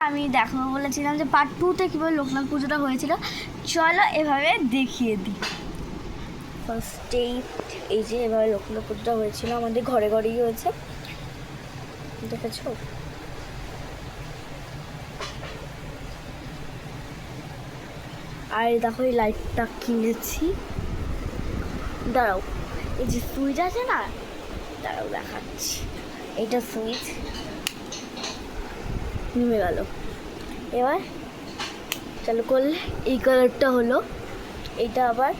আমি দেখাবো বলেছিলাম যে পার্ট 2-তে কীভাবে লোকনাথ পুজোটা হয়েছিল, চলো এভাবে দেখিয়ে দিই। ফার্স্টেই এই যে এভাবে লোকনাথ পুজোটা হয়েছিল, আমাদের ঘরে ঘরেই হয়েছে, দেখেছো? আর দেখো এই লাইটটা কিনেছি, দাঁড়াও এই যে সুইচ আছে না, দাঁড়াও দেখাচ্ছি। এইটা সুইচ নেমে গেল, এবার চালু করলে এই কালারটা হলো, এইটা আবার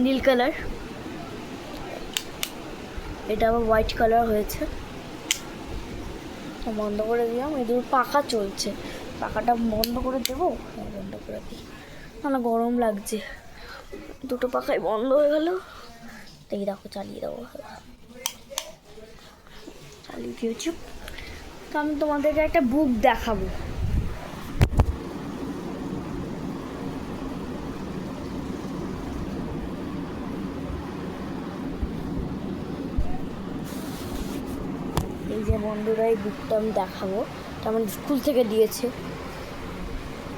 নীল কালার, এটা আবার হোয়াইট কালার হয়েছে। বন্ধ করে দিলাম, এই দুটো পাখা চলছে, পাখাটা বন্ধ করে দেবো, বন্ধ করে দিই, না গরম লাগছে, দুটো পাখাই বন্ধ হয়ে গেল। তাই দেখো চালিয়ে দেবো, চালিয়ে দিয়েছি। তো আমি তোমাদেরকে একটা বুক দেখাবো। এই যে বন্ধুরা, এই বুকটা আমি দেখাবো, এটা আমার স্কুল থেকে দিয়েছে,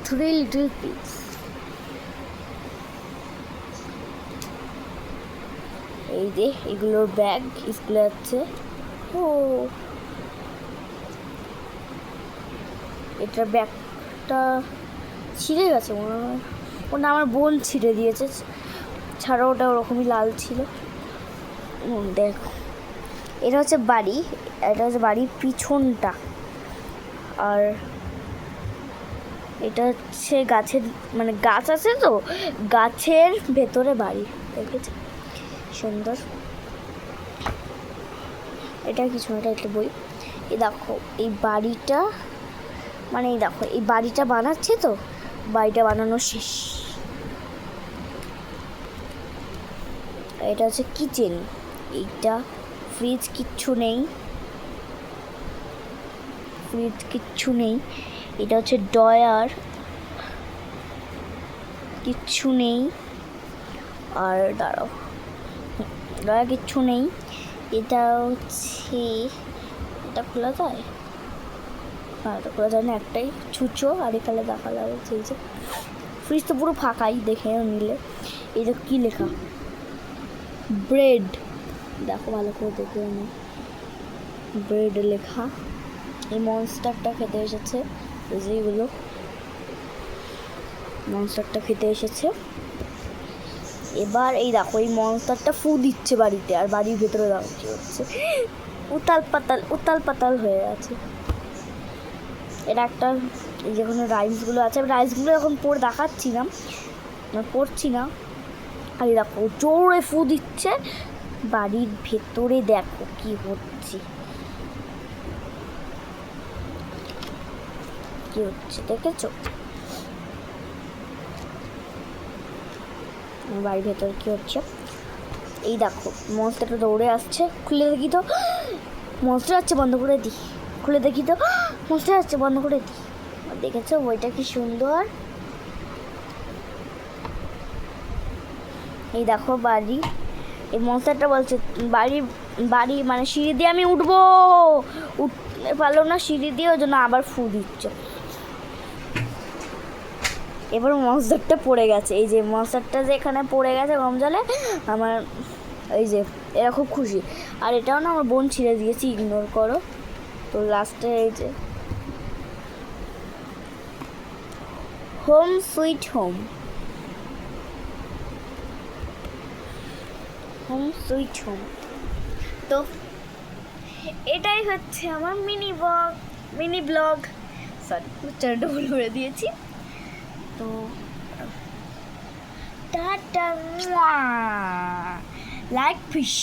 3 লিটল পিগস। এই যে এগুলোর ব্যাগ, স্কুলে যাচ্ছে। ও এটার ব্যাগটা ছিঁড়ে গেছে মনে হয়, ওটা আমার বোন ছিঁড়ে দিয়েছে, ছাড়া ওটা ওরকমই লাল ছিল। দেখো এটা হচ্ছে বাড়ি, এটা হচ্ছে বাড়ির পিছনটা, আর এটা হচ্ছে গাছের, মানে গাছ আছে তো, গাছের ভেতরে বাড়ি, দেখেছে সুন্দর। এটা কিছু না, এটা একটা বই। এই দেখো এই বাড়িটা, মানে এই দেখো এই বাড়িটা বানাচ্ছে তো, বাড়িটা বানানো শেষ। এটা হচ্ছে কিচেন, এইটা ফ্রিজ কিচ্ছু নেই, ফ্রিজ কিচ্ছু নেই। এটা হচ্ছে ড্রয়ার, কিচ্ছু নেই। আর দাঁড়াও, ড্রয়ার কিচ্ছু নেই। এটা হচ্ছে, এটা খোলা যায় না, এটা খোলা যায় না, একটাই ছুঁচো, আর এখানে দেখা যাচ্ছে এই যে ফ্রিজ তো পুরো ফাঁকাই, দেখে নিলে। এটা কি লেখা, ব্রেড, দেখো ভালো করে দেখে না, ব্রেড লেখা। এই মনস্টারটা খেতে এসেছে, এই যে এগুলো মনস্টারটা খেতে এসেছে। এবার এই দেখো এই মনস্টারটা ফু দিচ্ছে বাড়িতে, আর বাড়ির ভেতরে দেখো কি হচ্ছে, উতাল পাতাল হয়ে আছে। এটা একটা, এই যেখানে রাইসগুলো আছে, রাইসগুলো এখন পড়ে দেখাচ্ছি না, পড়ছি না। আর এই দেখো জোরে ফু দিচ্ছে, বাড়ির ভেতরে দেখো কি হচ্ছে, কি হচ্ছে দেখেছো? বাড়ির ভেতরে কি হচ্ছে, এই দেখো মনস্টারটা দৌড়ে আসছে, খুলে দেখি তো মনস্টার আসছে, বন্ধ করে দিই, খুলে দেখি তো মনস্টার আসছে, বন্ধ করে দিই। দেখেছো বইটা কি সুন্দর। এই দেখো বাড়ি, এই মনস্টারটা বলছে বাড়ি বাড়ি মানে সিঁড়ি দিয়ে আমি উঠবো, উঠতে পারলো না সিঁড়ি দিয়ে, ওই জন্য আবার ফু দিচ্ছে। এবার মনস্টারটা পড়ে গেছে, এই যে মনস্টারটা যে এখানে পড়ে গেছে গরম জলে, আমার এই যে এরা খুব খুশি। আর এটাও না আমার বোন ছিঁড়ে দিয়েছি, ইগনোর করো। তো লাস্টে এই যে home sweet home, home sweet home. তো এটাই হচ্ছে আমার মিনি ব্লগ, সরি উচ্চারণটা ভুল করে দিয়েছি। তো টাটা, লাইক ফিশ।